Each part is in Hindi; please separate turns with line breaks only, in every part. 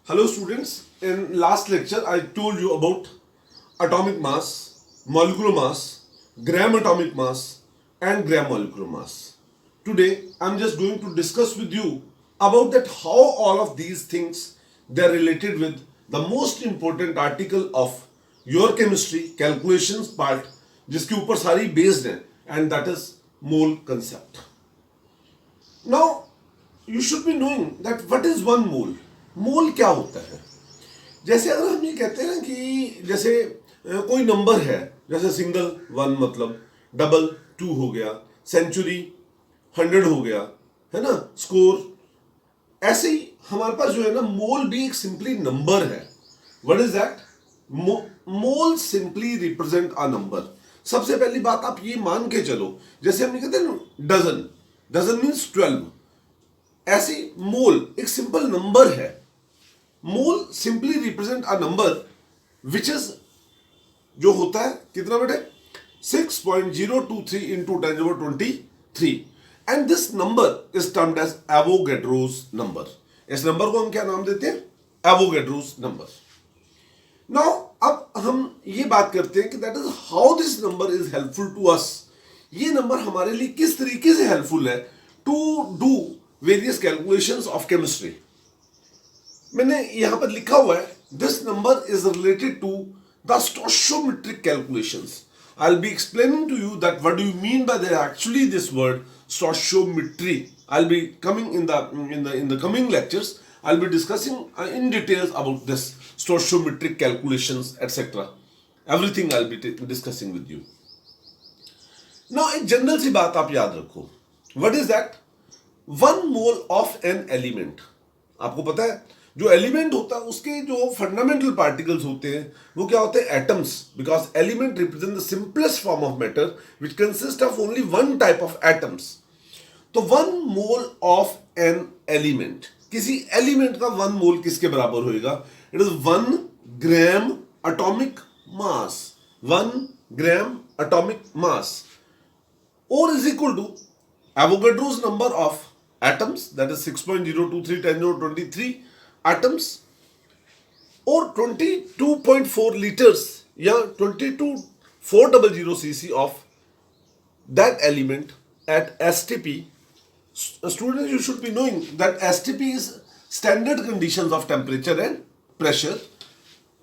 Hello students, in last lecture I told you about atomic mass, molecular mass, gram atomic mass and gram molecular mass. Today I am just going to discuss with you about that how all of these things they are related with the most important article of your chemistry calculations part जिसके ऊपर सारी based है and that is mole concept. Now you should be knowing that what is one mole. मोल क्या होता है? जैसे अगर हम ये कहते हैं ना कि जैसे कोई नंबर है, जैसे सिंगल 1 मतलब डबल 2 हो गया, सेंचुरी 100 हो गया, है ना, स्कोर, ऐसे ही हमारे पास जो है ना मोल भी एक सिंपली नंबर है. What is that? Mole simply represent a number. सबसे पहली बात आप ये मान के चलो, जैसे हम कहते हैं ना डजन, डजन मीन्स 12, ऐसे मोल एक सिंपल नंबर है. Mole simply represent a number which is जो होता है कितना बेटे 6.023 into 10^23 and this number is termed as Avogadro's number. इस नंबर को हम क्या नाम देते हैं? Avogadro's number. नाउ अब हम ये बात करते हैं कि that is how this number is helpful to us. ये नंबर हमारे लिए किस तरीके से हेल्पफुल है to do various calculations of chemistry. मैंने यहां पर लिखा हुआ है this number is related to the stoichiometric calculations. I will be explaining to you that what do you mean by that actually this word stoichiometry. I will be coming in the coming lectures. I will be discussing in details about this stoichiometric calculations etcetera. Everything I will be discussing with you. Now एक जनरल सी बात आप याद रखो. What is that? 1 mole of an element. आपको पता है जो एलिमेंट होता है उसके जो फंडामेंटल पार्टिकल्स होते हैं वो क्या होते हैं? Atoms. Because element represent the simplest form of matter which consist of only 1 type of atoms. तो 1 मोल ऑफ एन एलिमेंट, किसी एलिमेंट का 1 मोल किसके बराबर होएगा? It is 1 gram atomic mass. 1 gram atomic mass और is equal to Avogadro's number of atoms, that is 6.023 10^23 atoms, और 22.4 liters या 22,400 cc of that element at STP. Students, you should be knowing that STP is standard conditions of temperature and pressure.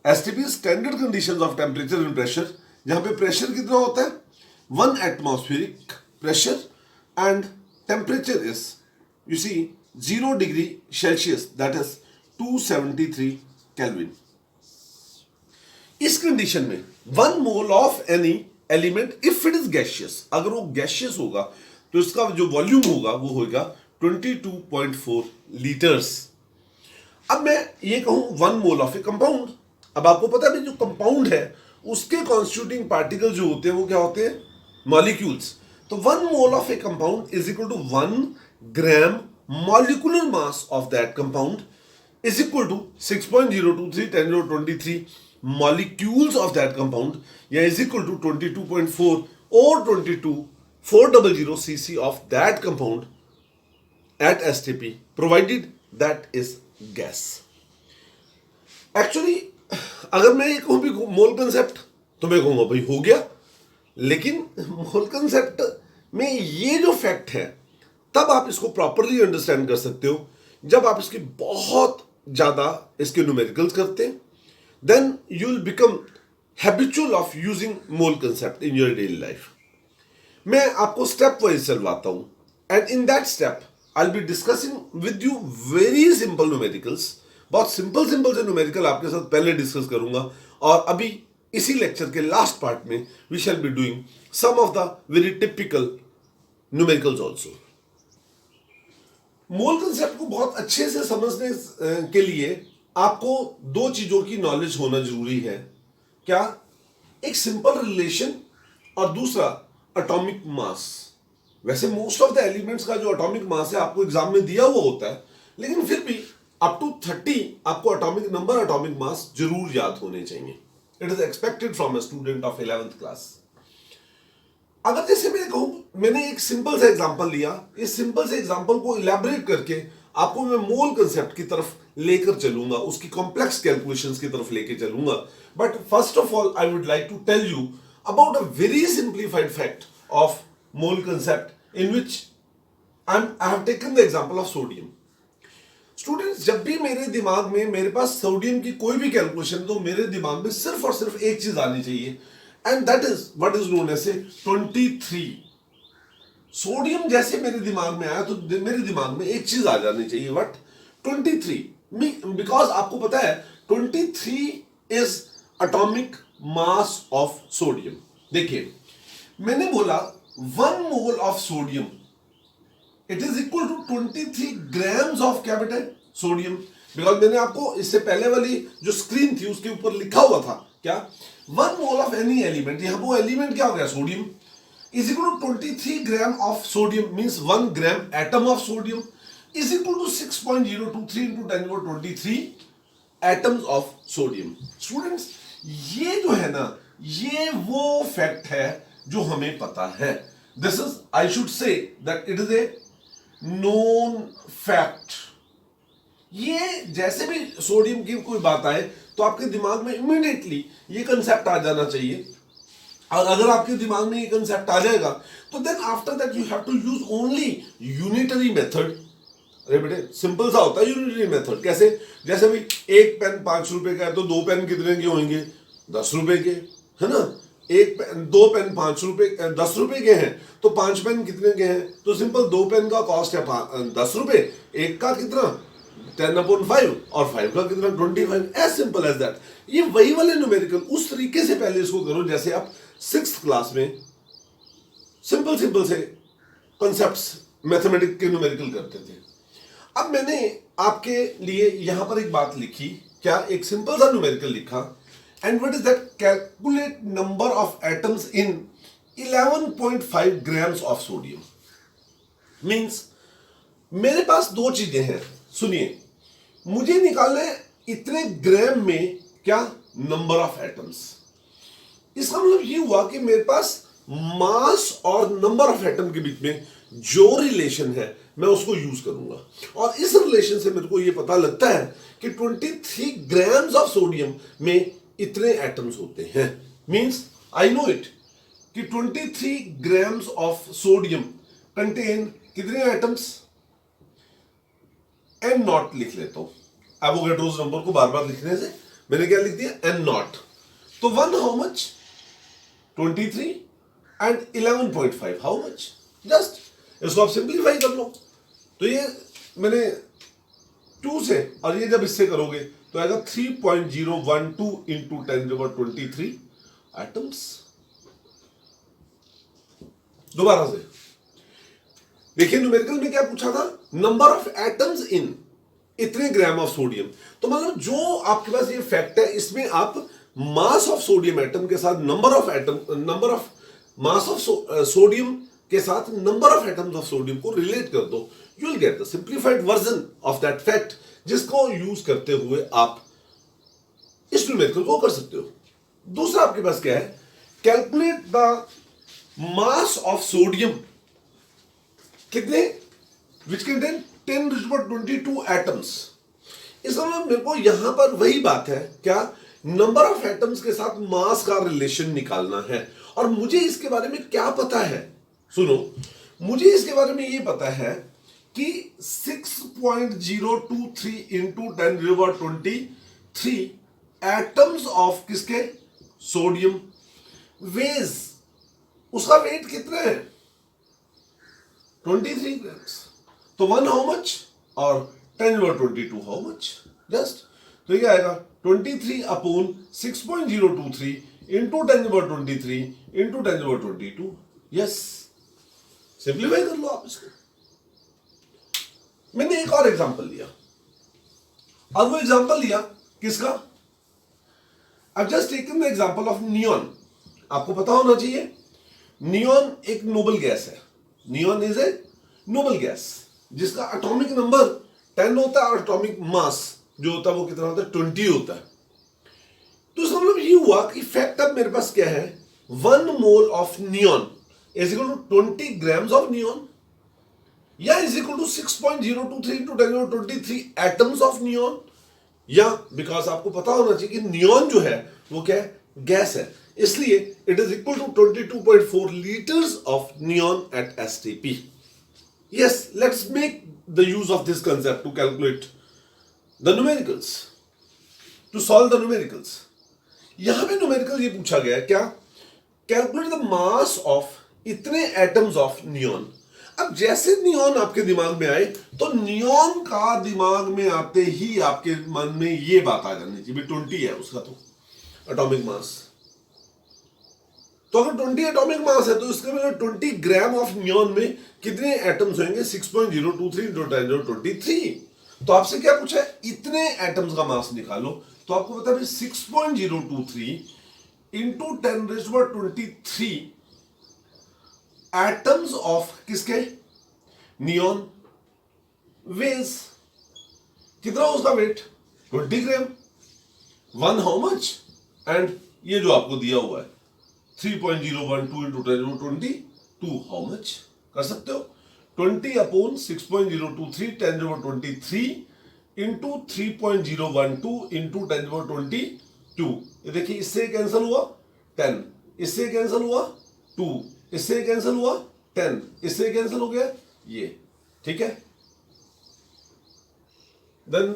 STP is standard conditions of temperature and pressure. जहां पे प्रेशर कितना होता है? 1 atmospheric pressure and temperature is, you see, 0 degree Celsius, that is 273 Kelvin. इस कंडीशन में 1 mole of any element if it is gaseous, अगर वो गैशियस होगा तो इसका जो वॉल्यूम होगा वो होगा 22.4 लीटर्स. अब मैं ये कहूं 1 मोल ऑफ ए कंपाउंड. अब आपको पता है जो कंपाउंड है उसके कॉन्स्टिट्यूटिंग पार्टिकल जो होते हैं वो क्या होते हैं? मॉलिक्यूल्स. तो 1 mole of a compound is equal to 1 gram molecular mass of that compound is equal to 6.023 10^23 molecules of that compound, yeah, is equal to 22.4 or 22,400 cc of that compound at STP, provided that is gas. Actually अगर मैं ये कहूं भी मोल कंसेप्ट तो मैं कहूंगा भाई हो गया, लेकिन मोल कंसेप्ट में ये जो फैक्ट है तब आप इसको प्रॉपरली अंडरस्टैंड कर सकते हो जब आप इसके बहुत ज्यादा इसके न्यूमेरिकल्स करते हैं. Then you will become habitual of using mole concept in your daily life. मैं आपको स्टेप वाइज चलवाता हूं and in that step I will be discussing with you very simple numericals. बहुत सिंपल से न्यूमेरिकल आपके साथ पहले डिस्कस करूंगा और अभी इसी लेक्चर के लास्ट पार्ट में we shall be doing some of the very typical numericals also. Mole concept को बहुत अच्छे से समझने के लिए आपको 2 चीजों की नॉलेज होना जरूरी है. क्या? एक सिंपल रिलेशन और दूसरा एटॉमिक मास. वैसे मोस्ट ऑफ द एलिमेंट्स का जो एटॉमिक मास है आपको एग्जाम में दिया हुआ होता है, लेकिन फिर भी अप टू 30 आपको एटॉमिक नंबर, एटॉमिक मास जरूर याद होने चाहिए. It is expected from a student of 11th class. अगर जैसे मैं कहूं, मैंने एक सिंपल सा एग्जांपल लिया, इस सिंपल से एग्जांपल को इलैबोरेट करके आपको मैं मोल कंसेप्ट की तरफ लेकर चलूंगा, उसकी कॉम्प्लेक्स कैलकुलेशंस की तरफ लेकर चलूंगा. But first of all I would like to tell you about a very simplified fact of mole concept in which I have taken the example of sodium. Students, जब भी मेरे दिमाग में मेरे पास सोडियम की कोई भी कैलकुलेशन, तो मेरे दिमाग में सिर्फ और सिर्फ एक चीज आनी चाहिए, and that is what is known as 23. Sodium जैसे मेरे दिमाग में आया तो मेरे दिमाग में एक चीज आ जानी चाहिए, व्हाट? 23. बिकॉज आपको पता है 23 is atomic mass of sodium. देखिए, मैंने बोला 1 mole of sodium it is equal to 23 grams of क्या बेटा? सोडियम. बिकॉज मैंने आपको इससे पहले वाली जो स्क्रीन थी उसके ऊपर लिखा हुआ था क्या? 1 मोल ऑफ एनी एलिमेंट, यहां वो एलिमेंट क्या हो गया? Sodium. is equal to 23 gram of sodium means 1 gram atom of sodium is equal to 6.023 into 10 over 23 atoms of sodium. Students, ये जो है ना, ये वो फैक्ट है जो हमें पता है. This is, I should say that it is a known fact. ये जैसे भी सोडियम की कोई बात आए तो आपके दिमाग में इमीडिएटली ये कंसेप्ट आ जाना चाहिए. और अगर आपके दिमाग में ये कंसेप्ट आ जाएगा तो then after that you have to use only unitary method. अरे बेटे, सिंपल सा होता है यूनिटरी मेथड. कैसे? जैसे भी एक पेन 5 रुपए का है तो 2 पेन कितने के होंगे? 10 रुपए के, है ना? एक पेन, 2 पेन 5 रुपए 10 रुपए के हैं तो 5 पेन कितने के हैं? तो सिंपल 2 पेन का कॉस्ट है 10 रुपए, एक का कितना? 10/5 और 5 का कितना? 25. As simple as that. ये वही वाले न्यूमेरिकल उस तरीके से पहले इसको करो जैसे आप 6th क्लास में सिंपल से कॉन्सेप्ट्स मैथमेटिक्स के न्यूमेरिकल करते थे. अब मैंने आपके लिए यहां पर एक बात लिखी, क्या? एक सिंपल सा न्यूमेरिकल लिखा. And what is that? Calculate number of atoms in 11.5 grams of sodium. Means मेरे पास 2 चीजें हैं. सुनिए, मुझे निकालना है इतने ग्राम में क्या? Number of atoms. इसका मतलब ये हुआ कि मेरे पास मास और नंबर ऑफ एटम के बीच में जो रिलेशन है मैं उसको यूज करूंगा. और इस रिलेशन से मेरे को ये पता लगता है कि 23 ग्राम्स ऑफ सोडियम में इतने एटम्स होते हैं. मींस आई नो इट कि 23 ग्राम्स ऑफ सोडियम कंटेन कितने एटम्स? एन नॉट लिख लेता हूं. एवोगैड्रोस नंबर को बार बार लिखने से मैंने क्या लिख दिया? N naught. तो 1 how much? 23 and 11.5 how much? Just इसको आप सिंप्लीफाई कर लो. तो ये मैंने 2 से, और ये जब इससे करोगे तो आएगा 3.012 इंटू 10⁻23 एटम्स. दोबारा से देखिए, न्यूमेरिकल में क्या पूछा था? नंबर ऑफ एटम्स इन इतने ग्राम ऑफ सोडियम. तो मतलब जो आपके पास ये फैक्ट है इसमें आप मास ऑफ सोडियम एटम के साथ number of mass of sodium के साथ number of atoms of sodium को रिलेट कर दो. You will get the simplified version of that fact, जिसको यूज करते हुए आप इस न्यूमेरिकल को कर सकते हो. दूसरा आपके पास क्या है? Calculate the mass of sodium कितने? Which contain 10⁻22 atoms. इसका मतलब मेरे को यहां पर वही बात है, क्या? नंबर ऑफ एटम्स के साथ मास का रिलेशन निकालना है. और मुझे इसके बारे में क्या पता है? सुनो, मुझे इसके बारे में ये पता है कि 6.023 इंटू 10⁻23 एटम्स ऑफ किसके? सोडियम. वेज, उसका वेट कितना है? 23 ग्राम्स. तो 1 हाउ मच और 10⁻22 हाउ मच? जस्ट. तो ये आएगा 23 upon 6.023 into 10⁻23 into 10⁻22. Yes, simplify कर लो आप इसको. मैंने एक और एग्जांपल लिया, और वो एग्जांपल लिया किसका? I just taken the example of neon. आपको पता होना चाहिए नियॉन एक नोबल गैस है. Neon is a noble gas जिसका एटॉमिक नंबर 10 होता है और एटॉमिक मास जो होता है वो कितना होता है? 20 होता है. तो इसका मतलब ये हुआ कि फैक्ट अब मेरे पास क्या है? 1 mole of neon is equal to 20 grams of neon. या is equal to 6.023 into 1023 atoms of neon, या बिकॉज आपको पता होना चाहिए कि नियॉन जो है वो क्या है, गैस है, इसलिए it is equal to 22.4 litres of neon at STP. Yes, let's make the use of this concept to calculate the numericals, to solve the numericals. यहां पे न्यूमेरिकल ये पूछा गया है क्या, कैलकुलेट द मास ऑफ इतने एटम्स ऑफ नियॉन. अब जैसे नियॉन आपके दिमाग में आए तो नियॉन का दिमाग में आते ही आपके मन में ये बात आ जानी चाहिए, 20 है उसका तो एटॉमिक मास. तो अगर 20 एटॉमिक मास है तो इसके मतलब 20 ग्राम ऑफ नियॉन में कितने एटम्स होंगे, 6.023 into 1023. तो आपसे क्या पूछा है, इतने एटम्स का मास निकालो. तो आपको पता है 6.023 into 1023 एटम्स ऑफ किसके, नियॉन वेज. कितना उसका weight, 20 gram. One how much, and ये जो आपको दिया हुआ है 3.012 into 1022 हाउ मच. कर सकते हो 20 अपॉन 6.023 1023 इंटू 3.012 इंटू 1022. ये देखिए इससे कैंसिल हुआ 10, इससे कैंसिल हुआ 2, इससे कैंसिल हुआ 10, इससे कैंसिल हो गया ये. ठीक है, देन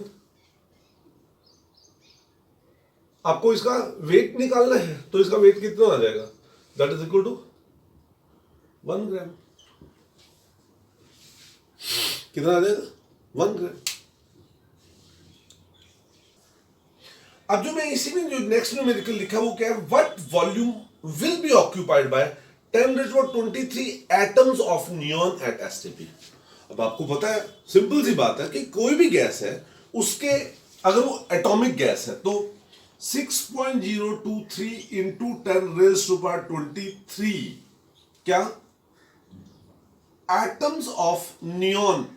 आपको इसका वेट निकालना है तो इसका वेट कितना आ जाएगा, दैट इज इक्वल टू 1 ग्राम. कितना आ जाएगा, 1 ग्राम. अब जो मैं इसी में जो नेक्स्ट न्यूमेरिकल लिखा वो क्या है, what volume will be occupied by 1023 atoms of neon at STP. अब आपको पता है सिंपल सी बात है कि कोई भी गैस है उसके अगर वो एटॉमिक गैस है तो 6.023 इंटू 1023 क्या एटम्स ऑफ नियॉन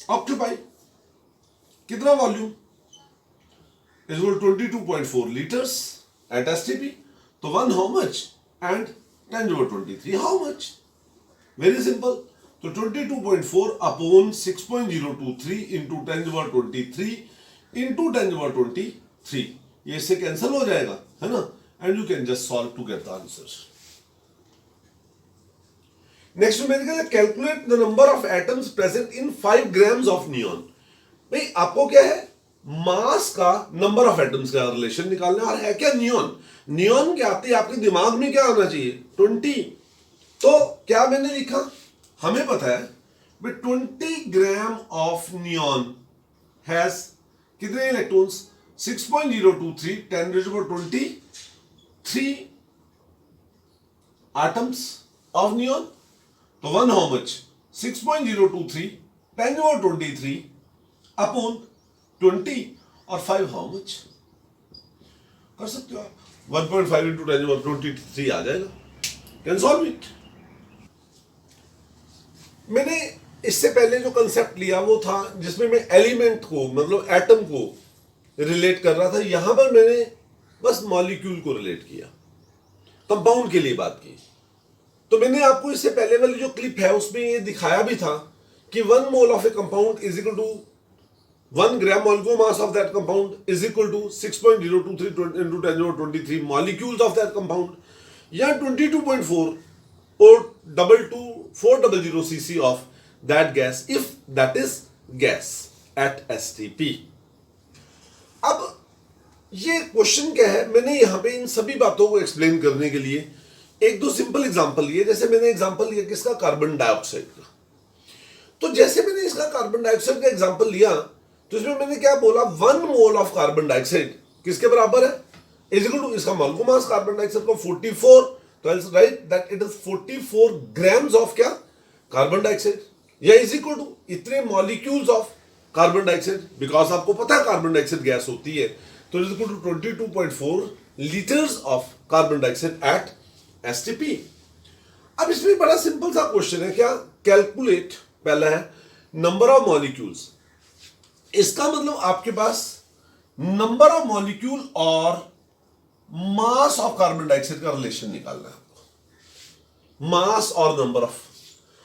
ऑक्यूपाई. कितना volume, is 22.4 litres at STP. तो 1 how much and 1023 how much. Very simple. तो 22.4 अपॉन 6.023 इंटू 1023 इंटू 1023, ये इससे कैंसिल हो जाएगा है ना, and you can just solve to get the answer. Next numerical, calculate the number of atoms present in 5 grams of neon. भाई आपको क्या है, मास का नंबर ऑफ एटम्स का रिलेशन निकालना है, और है क्या नियॉन. नियॉन क्या आती है आपके दिमाग में, क्या आना चाहिए 20. तो क्या मैंने लिखा, हमें पता है 20 ग्राम ऑफ नियॉन हैज कितने इलेक्ट्रॉन्स, 6.023 1023 एटम्स ऑफ नियॉन. तो 1 हाउ मच, 6.023 1023 अपॉन 20 और 5 हाउ मच. कर सकते हो आप, 1.5 इंटू 1023 आ जाएगा. Can solve it. मैंने इससे पहले जो कंसेप्ट लिया वो था जिसमें मैं एलिमेंट को मतलब एटम को रिलेट कर रहा था. यहां पर मैंने बस मॉलिक्यूल को रिलेट किया, कंपाउंड के लिए बात की. तो मैंने आपको इससे पहले वाली जो क्लिप है उसमें ये दिखाया भी था कि 1 mole of a compound is equal to 1 gram molecular mass of that compound is equal to 6.023 into 1023 molecules of that compound, या 22.4 or 400 cc of that gas if that is gas at STP. अब ये क्वेश्चन क्या है, मैंने यहां पे इन सभी बातों को एक्सप्लेन करने के लिए एक दो सिंपल एग्जांपल लिए. जैसे मैंने एग्जांपल लिया किसका, कार्बन डाइऑक्साइड का. तो जैसे मैंने इसका कार्बन डाइऑक्साइड का एग्जांपल लिया तो इसमें मैंने क्या बोला, 1 मोल ऑफ कार्बन डाइऑक्साइड किसके बराबर है, इज इक्वल टू इसका मोलकुलर मास कार्बन डाइऑक्साइड को 44. तो I write that it is 44 grams of क्या, कार्बन डाइऑक्साइड, या इज इक्वल टू इतने molecules of carbon dioxide. Because आपको पता है कार्बन डाइऑक्साइड गैस होती है, तो is equal to 22.4 litres of carbon dioxide at STP. अब इसमें बड़ा सिंपल सा क्वेश्चन है, क्या, कैलकुलेट, पहला है नंबर ऑफ मॉलिक्यूल्स. इसका मतलब आपके पास नंबर ऑफ मॉलिक्यूल और मास ऑफ कार्बन डाइऑक्साइड का रिलेशन निकालना है आपको. मास और नंबर ऑफ,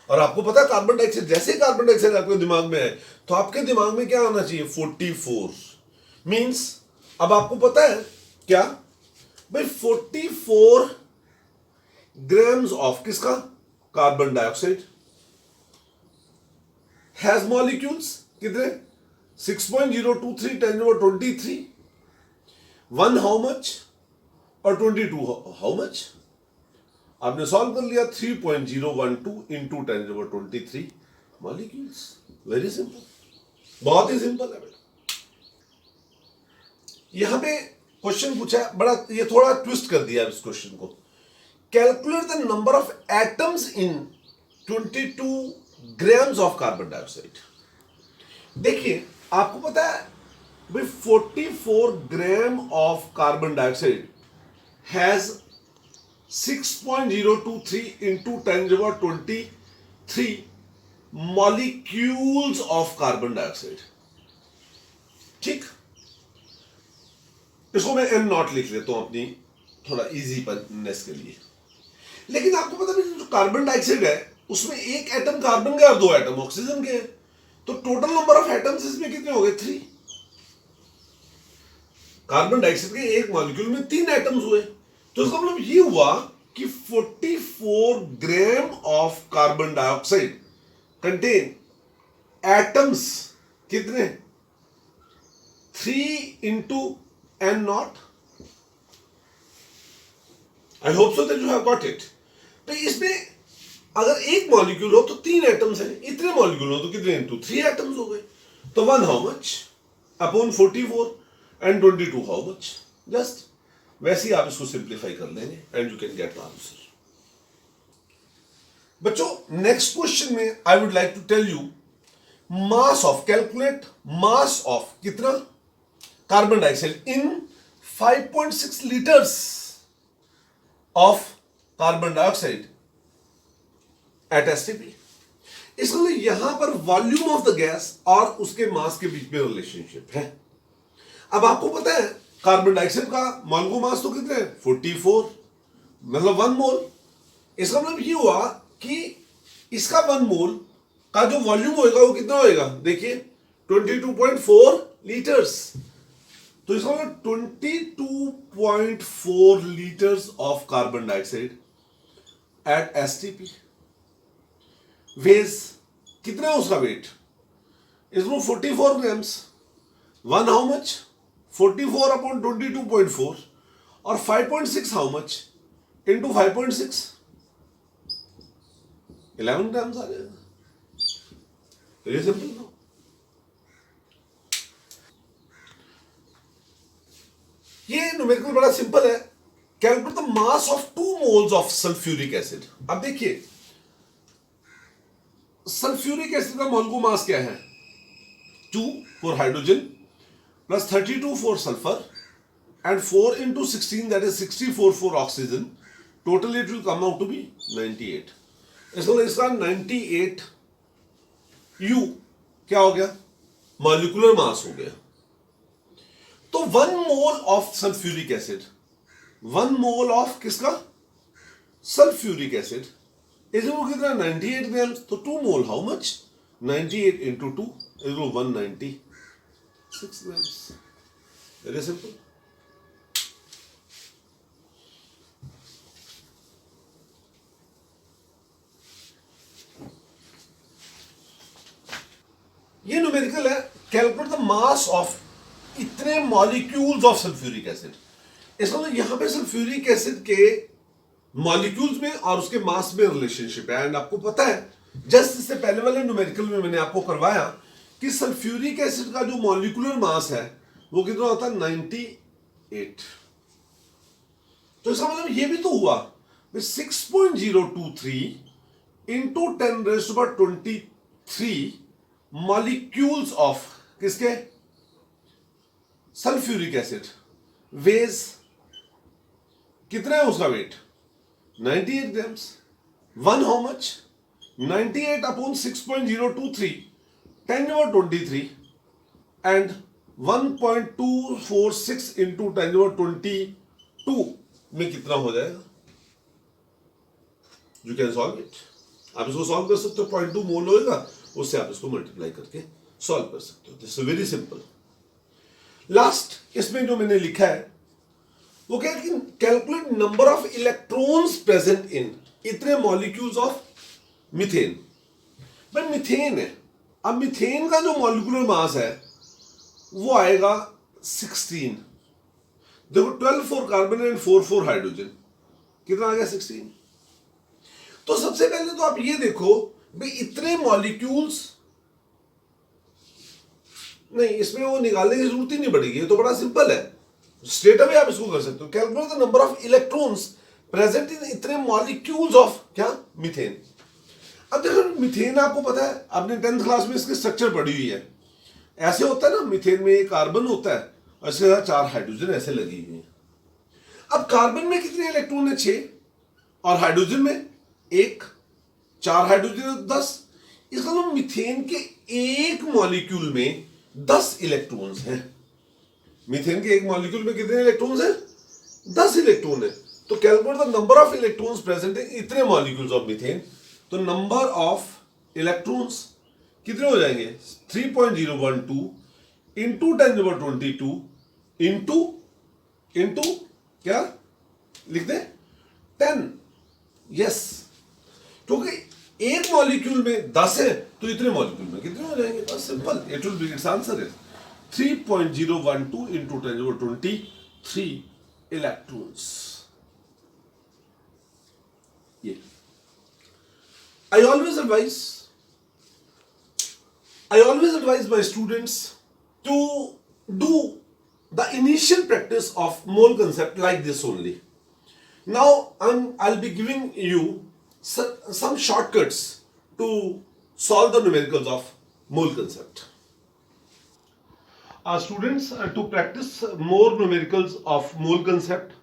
और आपको पता है कार्बन डाइऑक्साइड, जैसे कार्बन डाइऑक्साइड आपके दिमाग में है तो आपके दिमाग में क्या आना चाहिए, 44 मीन्स, अब आपको पता है क्या भाई, 44 ग्राम्स ऑफ किसका, कार्बन डाइऑक्साइड हैज मॉलिक्यूल्स कितने, 6.023 10^23, 1 हाउ मच और 22 हाउ मच, आपने सॉल्व कर लिया, 3.012 इंटू 10^23 मॉलिक्यूल्स, वेरी सिंपल, बहुत ही सिंपल है बेटा। यहां पे क्वेश्चन पूछा है बड़ा, ये थोड़ा ट्विस्ट कर दिया इस क्वेश्चन को, calculate the number of atoms in 22 grams of carbon dioxide. देखिए आपको पता है भाई 44 gram of carbon dioxide has 6.023 into 10^23 molecules of carbon dioxide. ठीक, इसको मैं एन नॉट लिख लेता हूं अपनी थोड़ा इजी पनेस के लिए। लेकिन आपको पता है जो कार्बन डाइऑक्साइड है उसमें एक एटम कार्बन का और 2 एटम ऑक्सीजन के हैं, तो टोटल नंबर ऑफ एटम्स इसमें कितने हो गए, 3। कार्बन डाइऑक्साइड के एक मॉलिक्यूल में 3 एटम्स हुए, तो इसका मतलब ये हुआ कि 44 gram of carbon dioxide contain atoms कितने, 3 into N naught. I hope so that you have got it. तो इसमें अगर एक मॉलिक्यूल हो तो 3 एटम्स हैं, इतने मॉलिक्यूल हो तो कितने, इंटू 3 एटम्स हो गए, तो 1 how much upon 44 and 22 how much, just वैसे ही आप इसको सिंप्लीफाई कर लेंगे and you can get the answer. बच्चों नेक्स्ट क्वेश्चन में I would like to tell you mass of, calculate mass of कितना, carbon dioxide in 5.6 litres of carbon dioxide at STP. इसलिए यहां पर वॉल्यूम ऑफ द गैस और उसके मास के बीच में रिलेशनशिप है। अब आपको पता है कार्बन डाइऑक्साइड का मॉलिक्यूलर मास तो कितने है, 44, मतलब 1 मोल। इसका मतलब ये हुआ कि इसका 1 मोल का जो वॉल्यूम होएगा वो कितना होएगा, देखिए 22.4 लीटर्स। तो इसका मतलब 22.4 litres of carbon dioxide at STP. वेज कितना है उसका वेट, इसमें 44 ग्राम्स, 1 हाउ मच, 44 अपॉन 22.4 और 5.6 हाउ मच इंटू 5.6, 11 ग्राम्स आ जाएगा। तो ये सिंपल ना, ये न्यूमेरिकल बड़ा सिंपल है। Calculate the mass of 2 moles of sulphuric acid. अब देखिए सल्फ्यूरिक एसिड का मॉलिक्यूलर मास क्या है, 2 for hydrogen plus 32 for sulphur and 4 into 16 that is 64 for oxygen. Totally it will come out to be 98. इसका 98 U क्या हो गया, मॉलिक्यूलर मास हो गया। तो 1 mole of sulphuric acid, 1 mole of किसका, सल्फ्यूरिक एसिड, इसमें कितना 98 ग्राम, तो 2 mole how much, 98 into 2 is 196 grams. Very simple. ये न्यूमेरिकल है, कैलकुलेट द मास ऑफ इतने मॉलिक्यूल्स ऑफ सल्फ्यूरिक एसिड। इसका मतलब यहां पे सल्फ्यूरिक एसिड के मॉलिक्यूल्स में और उसके मास में रिलेशनशिप है। एंड आपको पता है जस्ट इससे पहले वाले न्यूमेरिकल में मैंने आपको करवाया कि सल्फ्यूरिक एसिड का जो मॉलिक्यूलर मास है वो कितना होता है, 98। तो इसका मतलब ये भी तो हुआ 6.023 इंटू 10^23 मॉलिक्यूल्स ऑफ किसके, सल्फ्यूरिक एसिड। वेज कितना है उसका weight, 98 grams, 1 how much, 98 upon 6.023 10^23 and 1.246 into 10^22 में कितना हो जाएगा, यू कैन सॉल्व इट। आप इसको सॉल्व कर सकते हो, 0.2 मोल होएगा, उससे आप इसको मल्टीप्लाई करके सॉल्व कर सकते हो। This is very simple. Last इसमें जो मैंने लिखा है वो क्या है कि calculate number of electrons present in इतने मॉलिक्यूल्स ऑफ मीथेन। भाई मीथेन है, अब मीथेन का जो मॉलिक्यूलर मास है वो आएगा 16। देखो 12 for carbon and 4 for hydrogen, कितना आ गया 16। तो सबसे पहले तो आप ये देखो भाई इतने मॉलिक्यूल्स, नहीं इसमें वो निकालने की जरूरत ही नहीं पड़ेगी, ये तो बड़ा सिंपल है, स्ट्रेट अवे आप इसको कर सकते हो। Calculate the number of electrons present in इतने मॉलिक्यूल्स ऑफ क्या मीथेन। अब देखो मीथेन आपको पता है, आपने 10th क्लास में इसकी स्ट्रक्चर पढ़ी हुई है। ऐसे होता है ना, मीथेन में एक कार्बन होता है और इसके साथ 4 हाइड्रोजन ऐसे लगी हुई है। अब कार्बन में कितने इलेक्ट्रॉन है 6 और हाइड्रोजन में 1, 4 हाइड्रोजन 10। इसका मतलब मीथेन के एक मॉलिक्यूल में 10 इलेक्ट्रॉन्स हैं। मीथेन के एक मॉलिक्यूल में कितने इलेक्ट्रॉन्स हैं? 10 इलेक्ट्रॉन है। तो calculate the number of electrons present in इतने मॉलिक्यूल्स ऑफ मीथेन। तो नंबर ऑफ इलेक्ट्रॉन्स कितने हो जाएंगे? 3.012 इंटू 10⁻22 इंटू क्या लिख दे 10। यस, क्योंकि एक मॉलिक्यूल में 10 है तो इतने मॉलिक्यूल में कितने हो जाएंगे? बस simple, it will be, it's answer is 3.012 into 10⁻23 electrons. ये I always advise my students to do the initial practice of mole concept like this only. Now I'll be giving you some shortcuts to solve the numericals of mole concept. Students, to practice more numericals of mole concept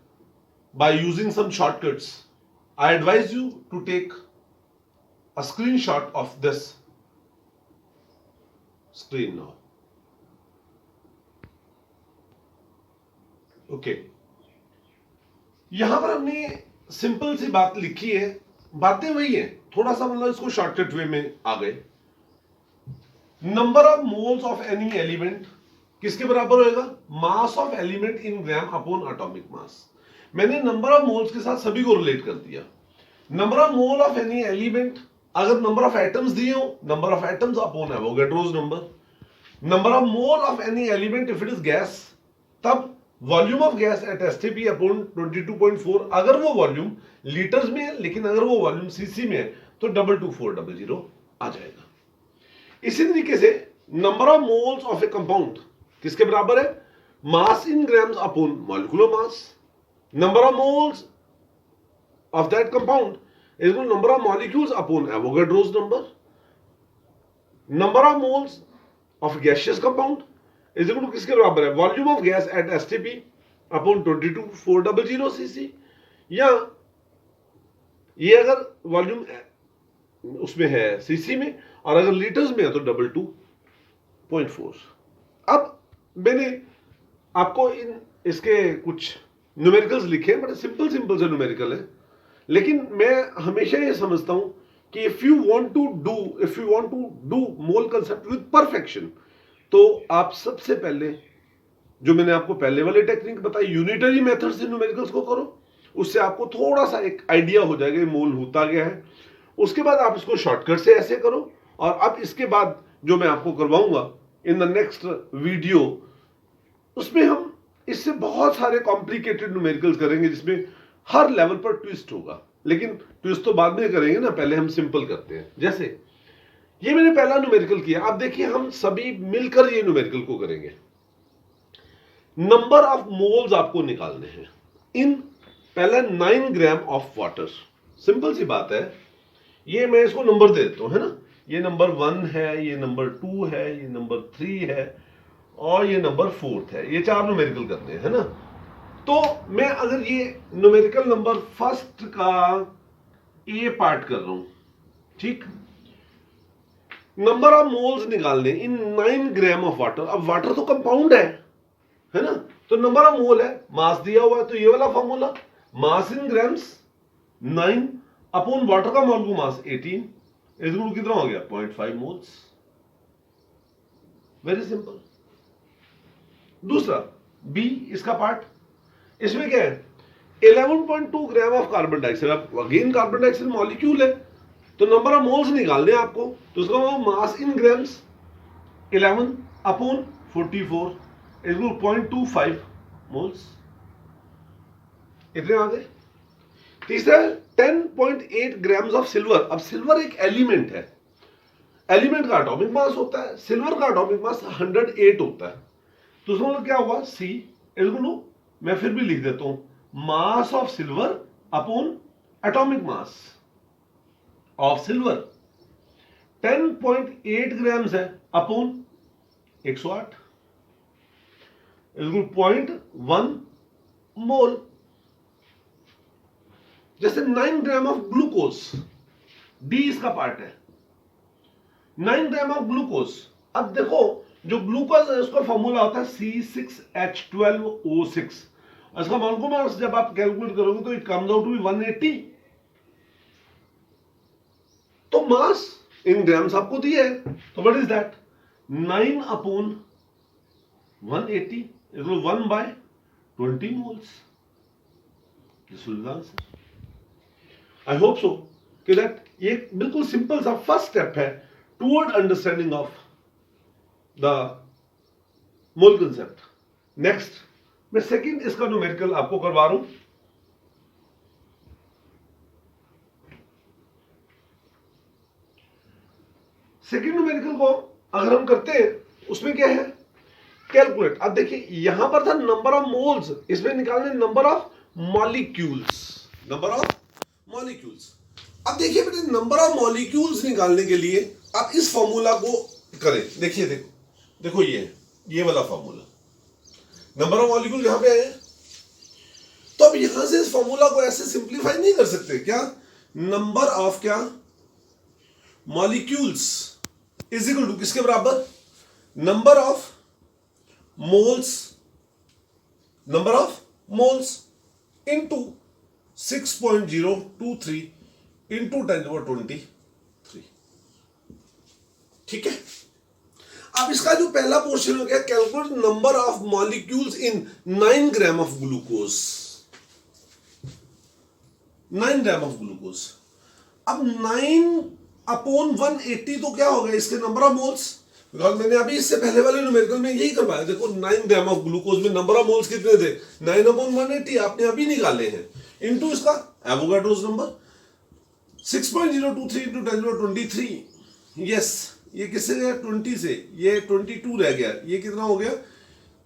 by using some shortcuts, I advise you to take a screenshot of this screen now. Okay, यहां पर हमने सिंपल सी बात लिखी है, बातें वही है, थोड़ा सा मतलब इसको शॉर्टकट वे में आ गए। Number of moles of any element किसके बराबर होएगा? Mass of element in gram upon atomic mass. मैंने नंबर ऑफ मोल्स के साथ सभी को रिलेट कर दिया। Number of mole of any element, अगर नंबर ऑफ एटम्स दिए हो, number of atoms upon Avogadro's number. Number of mole of any element if it is gas, तब volume of gas at STP upon 22.4। अगर वो वॉल्यूम लीटर्स में है, लेकिन अगर वो वॉल्यूम सीसी में है तो 22400 आ जाएगा। इसी तरीके से number of moles of a compound किसके बराबर है? Mass in grams upon molecular mass. Number of moles of that compound is equal to number of molecules upon Avogadro's number. Number of moles of gaseous compound is equal to किसके बराबर है? Volume of gas at STP upon 22400 cc। या ये अगर वॉल्यूम उसमें है सीसी में और अगर लीटर्स में है तो 224। अब मैंने आपको इसके कुछ न्यूमेरिकल्स लिखे हैं, बड़े सिंपल से न्यूमेरिकल है, लेकिन मैं हमेशा ये समझता हूं कि if you want to do mole concept with perfection, तो आप सबसे पहले जो मैंने आपको पहले वाले टेक्निक बताई, यूनिटरी मेथड से न्यूमेरिकल्स को करो, उससे आपको थोड़ा सा एक आइडिया हो जाएगा मोल होता क्या है। उसके बाद आप इसको शॉर्टकट से ऐसे करो, और अब इसके बाद जो मैं आपको करवाऊंगा इन द नेक्स्ट वीडियो, उसमें हम इससे बहुत सारे कॉम्प्लिकेटेड न्यूमेरिकल्स करेंगे जिसमें हर लेवल पर ट्विस्ट होगा, लेकिन ट्विस्ट तो बाद में करेंगे ना, पहले हम सिंपल करते हैं। जैसे ये मैंने पहला न्यूमेरिकल किया, आप देखिए हम सभी मिलकर ये न्यूमेरिकल को करेंगे। नंबर ऑफ मोल्स आपको निकालने हैं इन पहला 9 ग्राम ऑफ वाटर। सिंपल सी बात है, ये मैं इसको नंबर दे देता हूं, है ना। ये नंबर 1 है, ये नंबर 2 है, ये नंबर 3 है और ये नंबर 4 है। ये 4 न्यूमेरिकल करते हैं, है ना। तो मैं अगर ये न्यूमेरिकल नंबर फर्स्ट का ए पार्ट कर रहा हूं, ठीक, नंबर ऑफ मोल्स निकालने इन 9 ग्राम ऑफ वाटर। अब वाटर तो कंपाउंड है ना, तो नंबर ऑफ मोल है, मास दिया हुआ है, तो ये वाला formula, mass in grams 9 upon water का molecular mass 18, is equal to कितना हो गया 0.5 मोल्स। Very simple. दूसरा बी इसका पार्ट, इसमें क्या है 11.2 ग्राम ऑफ कार्बन डाइऑक्साइड। अब अगेन कार्बन डाइऑक्साइड मॉलिक्यूल है तो नंबर ऑफ मोल्स निकालने हैं आपको, तो उसका mass in grams 11 upon 44 is equal 0.25 moles. इतने आ गए। तीसरा 10.8 ग्राम्स ऑफ सिल्वर। अब सिल्वर एक एलिमेंट है, एलिमेंट का एटॉमिक मास होता है, सिल्वर का एटॉमिक मास 108 होता है। तो उसमें क्या हुआ सी इज इक्वल टू, मैं फिर भी लिख देता हूं, mass of silver upon atomic mass of silver 10.8 grams है अपॉन 108 इज 0.1 मोल। जैसे 9 ग्राम ऑफ ग्लूकोज, डी इसका पार्ट है, 9 ग्राम ऑफ ग्लूकोज। अब देखो जो ग्लूकोज है उसका फॉर्मूला होता है C6H12O6। इसका मॉलिक्यूलर मास जब आप कैलकुलेट करोगे तो it comes out to be 180। तो मास इन ग्राम्स आपको दिया है, तो what is that 9 upon 180 is 1/20 moles. This will be answer. I hope so कि दैट ये बिल्कुल सिंपल सा फर्स्ट स्टेप है toward understanding of the mole concept. Next मैं सेकंड इसका न्यूमेरिकल आपको करवा रहा हूं। सेकंड न्यूमेरिकल को अगर हम करते हैं उसमें क्या है कैलकुलेट। अब देखिए यहां पर था नंबर ऑफ मोल्स, इसमें निकालने number of molecules, number of molecules. अब देखिए बेटे नंबर ऑफ मॉलिक्यूल्स निकालने के लिए आप इस फॉर्मूला को करें। देखिए देखो ये वाला फॉर्मूला, नंबर ऑफ मॉलिक्यूल यहां पे है, तो अब यहां से इस फॉर्मूला को ऐसे सिंप्लीफाई नहीं कर सकते क्या, नंबर ऑफ क्या मॉलिक्यूल्स इज इक्वल टू किसके बराबर, number of moles into 6.023 into 10⁻23। ठीक है। अब इसका जो पहला पोर्शन हो गया calculate number of molecules in 9 gram of glucose, 9 gram of glucose. अब 9 अपॉन 180 तो क्या हो गया इसके नंबर ऑफ मोल्स, बिकॉज मैंने अभी इससे पहले वाले न्यूमेरिकल में यही करवाया। देखो 9 ग्राम ऑफ ग्लूकोज में नंबर ऑफ मोल्स कितने थे 9 अपॉन 180 आपने अभी निकाले हैं, इनटू इसका एवोगाड्रोस नंबर 6.023 इंटू 10⁻23। यस ये किससे गया 20 से, ये 22 रह गया, ये कितना हो गया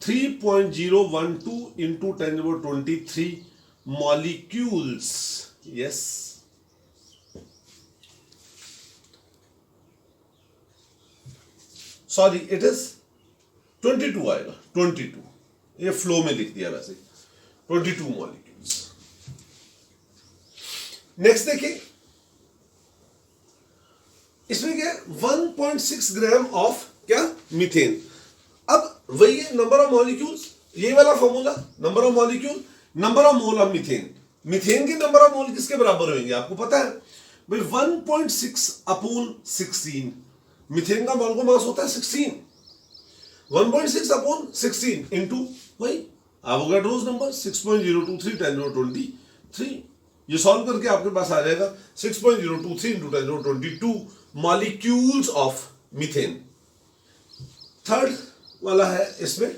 3.012 into 10⁻23 molecules. Yes sorry it is 22 आएगा, 22 ये फ्लो में लिख दिया वैसे 22 मॉलिक्यूल्स। नेक्स्ट देखिए इसमें क्या 1.6 ग्राम ऑफ क्या मीथेन। अब वही है नंबर ऑफ मॉलिक्यूल्स, ये वाला formula number of molecule number of mole of methane. Methane के नंबर ऑफ मोल किसके बराबर होंगे आपको पता है भाई 1.6 अपॉन 16। मीथेन का मोल का मास होता है 16, 1.6 अपॉन 16 इंटू वही एवोगाड्रोस नंबर 6.023 10⁻23। ये सॉल्व करके आपके पास आ जाएगा 6.023 into 10⁻22 molecules of methane. Third वाला है इसमें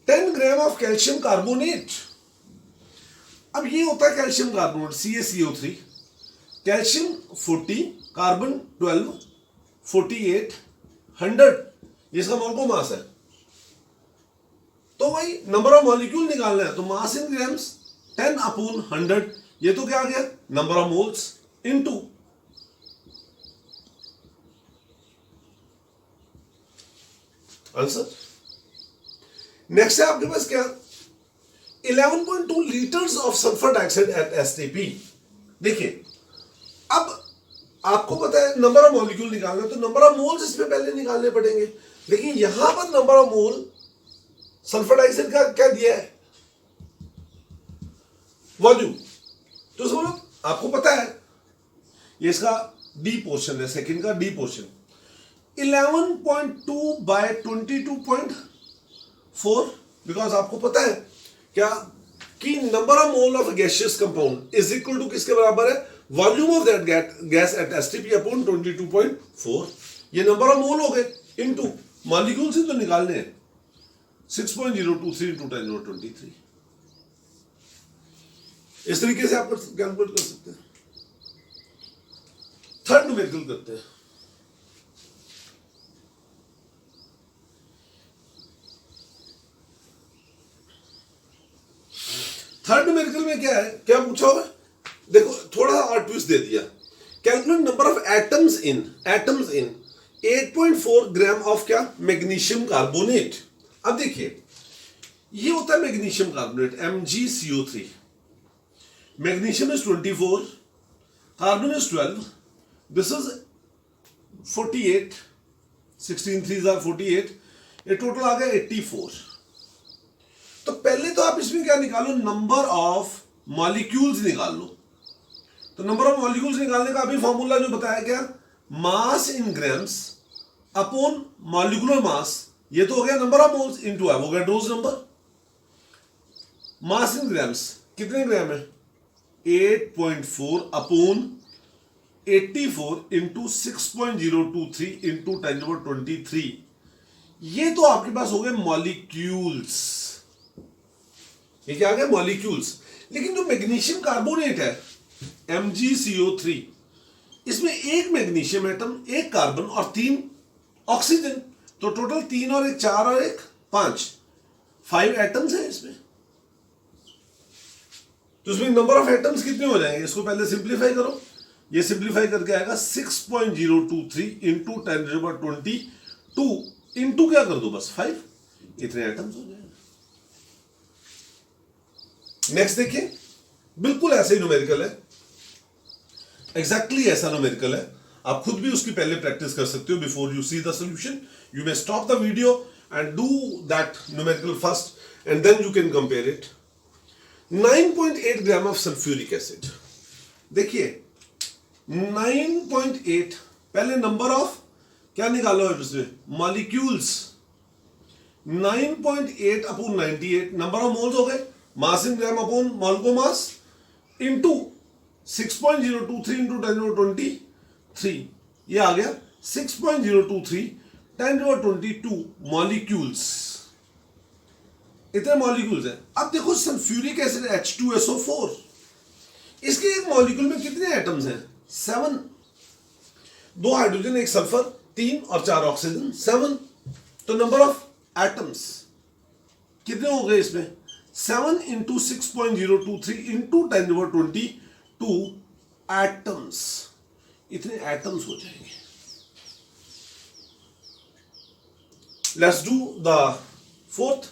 10 ग्राम ऑफ कैल्शियम कार्बोनेट। अब ये होता है calcium carbonate CaCO3, calcium 40 carbon 12 48 100 जिसका मोल को मास है। तो भाई नंबर ऑफ मॉलिक्यूल निकालना है तो मास इन ग्राम्स 10 अपॉन 100, ये तो क्या आ गया number of moles into answer. Next है आपके पास क्या 11.2 litres of sulphur dioxide eight STP। देखिए अब आपको पता है नंबर ऑफ मॉलिक्यूल निकालना तो नंबर ऑफ मोल्स इसमें पहले निकालने पड़ेंगे, लेकिन यहां पर number of mole sulphur dioxide का क्या दिया है वॉल्यूम। तो आपको पता है ये इसका डी पोर्शन है, सेकंड का डी पोर्शन 11.2 बाय 22.4, बिकॉज आपको पता है क्या कि number of mole of gaseous compound is equal to किसके बराबर है, volume of that gas at STP upon 22.4। ये नंबर ऑफ मोल हो गए इनटू मॉलिक्यूल से तो निकालने हैं 6.023 इंटू 10⁻23। इस तरीके से आप कैलकुलेट कर सकते हैं। थर्ड न्यूमेरिकल करते हैं। थर्ड न्यूमेरिकल में क्या है, क्या पूछा हुआ है, देखो थोड़ा सा और ट्विस्ट दे दिया। Calculate number of atoms in 8.4 gram of क्या, मैग्नीशियम कार्बोनेट। अब देखिए ये होता है magnesium carbonate MgCO3। Magnesium is 24, carbon is 12, this is 48, 16 3s are 48, ये टोटल आ गया 84। तो पहले तो आप इसमें क्या निकालो, नंबर ऑफ मॉलिक्यूल्स निकाल लो। तो नंबर ऑफ मॉलिक्यूल्स निकालने का अभी फॉर्मूला जो बताया क्या, mass in grams upon molecular mass, ये तो हो गया number of moles into Avogadro's number. Mass in grams कितने ग्राम है, 8.4 अपॉन 84 इंटू 6.023 इंटू 10⁻23। ये तो आपके पास हो गए मॉलिक्यूल्स, ये क्या आ गया, मॉलिक्यूल्स। लेकिन जो मैग्नीशियम कार्बोनेट है MgCO3, इसमें एक मैग्नीशियम एटम, एक कार्बन और 3 ऑक्सीजन, तो टोटल 3 और 1 4 और 1 5 एटम्स हैं इसमें। तो इसमें नंबर ऑफ एटम्स कितने हो जाएंगे, इसको पहले सिंप्लीफाई करो। ये सिंप्लीफाई करके आएगा 6.023 इंटू 10⁻22 इंटू क्या कर दो बस 5, इतने एटम्स हो जाएंगे। नेक्स्ट देखिए, बिल्कुल ऐसे ही न्यूमेरिकल है, एग्जैक्टली ऐसा न्यूमेरिकल है। आप खुद भी उसकी पहले प्रैक्टिस कर सकते हो। Before you see the solution you may stop the video and do that numerical first and then you can compare it. 9.8 gram of sulphuric acid. देखिए 9.8, पहले नंबर ऑफ क्या निकालो है इसमें, molecules. 9.8 upon 98 number of moles हो गए, mass in gram upon molecular mass into 6.023 into 10⁻23, ये आ गया 6.023 10⁻22 मॉलिक्यूल्स। इतने मॉलिक्यूल्स हैं। अब देखो सल्फ्यूरिक एसिड H2SO4, इसके एक मॉलिक्यूल में कितने एटम्स हैं, 7, 2 हाइड्रोजन 1 सल्फर 3 और 4 ऑक्सीजन 7। तो नंबर ऑफ एटम्स कितने हो गए इसमें, 7 इंटू 6.023 इंटू 10⁻22 एटम्स, इतने एटम्स हो जाएंगे। Let's do the fourth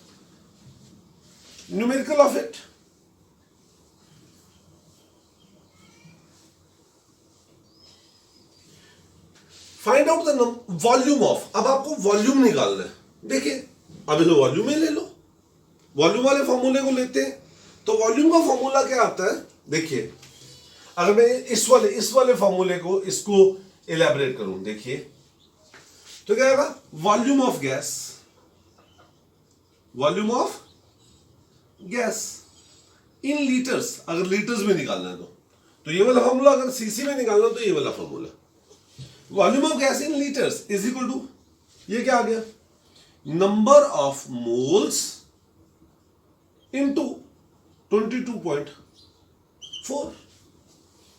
numerical of it. Find out the volume of, अब आपको वॉल्यूम निकालना है। देखिए अब इसे वॉल्यूम में ले लो, वॉल्यूम वाले फॉर्मूले को लेते हैं। तो वॉल्यूम का फॉर्मूला क्या आता है, देखिए अगर मैं इस वाले फॉर्मूले को इसको इलेबरेट करूं, देखिए तो क्या आएगा, volume of gas, volume of gas in litres, अगर लीटर्स में निकालना है तो ये वाला फॉर्मूला, अगर सीसी में निकालना तो ये वाला formula, volume of gas in litres is equal to, ये क्या आ गया, नंबर ऑफ मोल्स इनटू 22.4,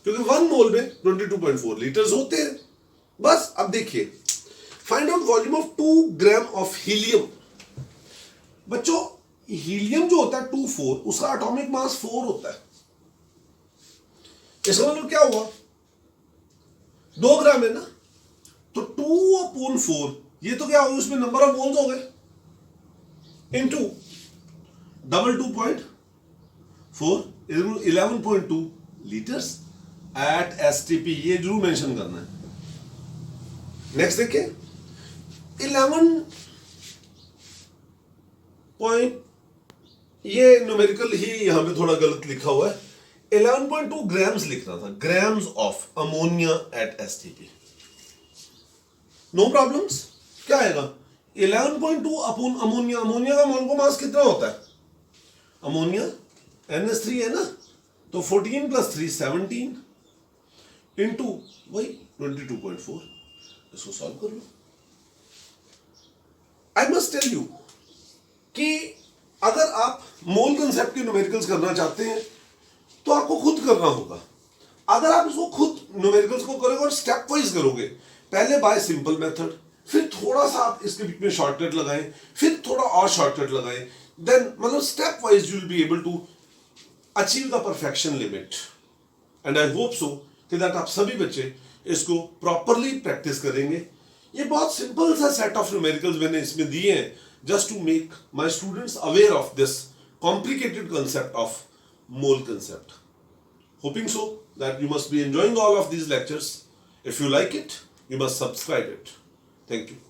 क्योंकि 1 मोल में 22.4 लीटर्स होते हैं। बस अब देखिए, find out volume of 2 gram of helium. बच्चों हीलियम जो होता है 24, उसका एटॉमिक मास 4 होता है। इसका मतलब क्या हुआ, 2 ग्राम है ना, तो 2/4, ये तो क्या होगा, उसमें नंबर ऑफ मोल्स हो गए इनटू 2.4 11.2 लीटर्स एट एसटीपी, ये जरूर मेंशन करना है। नेक्स्ट देखिए 11 पॉइंट, ये न्यूमेरिकल ही यहां पे थोड़ा गलत लिखा हुआ है, 11.2 ग्राम्स लिखना था, grams of ammonia at STP. No problems. क्या आएगा 11.2 अपॉन अमोनिया। अमोनिया का मोल मास कितना होता है? अमोनिया NH3 है ना, तो 14 प्लस 3 17 इंटू वही 22.4। इसको सॉल्व कर लो। आई मस्ट टेल यू कि अगर आप मोल कंसेप्ट के न्यूमेरिकल्स करना चाहते हैं तो आपको खुद करना होगा। अगर आप इसको खुद न्यूमेरिकल्स को करोगे और स्टेप वाइज करोगे, पहले बाय सिंपल मेथड, फिर थोड़ा सा आप इसके बीच में शॉर्टकट लगाएं, फिर थोड़ा और शॉर्टकट लगाएं, देन मतलब step wise you will be able to achieve the perfection limit. And I hope so कि दैट आप सभी बच्चे इसको प्रॉपरली प्रैक्टिस करेंगे। ये बहुत सिंपल सा सेट ऑफ न्यूमेरिकल्स मैंने इसमें दिए हैं just to make my students aware of this complicated concept of mole concept. Hoping so that you must be enjoying all of these lectures. If you like it, you must subscribe it. Thank you.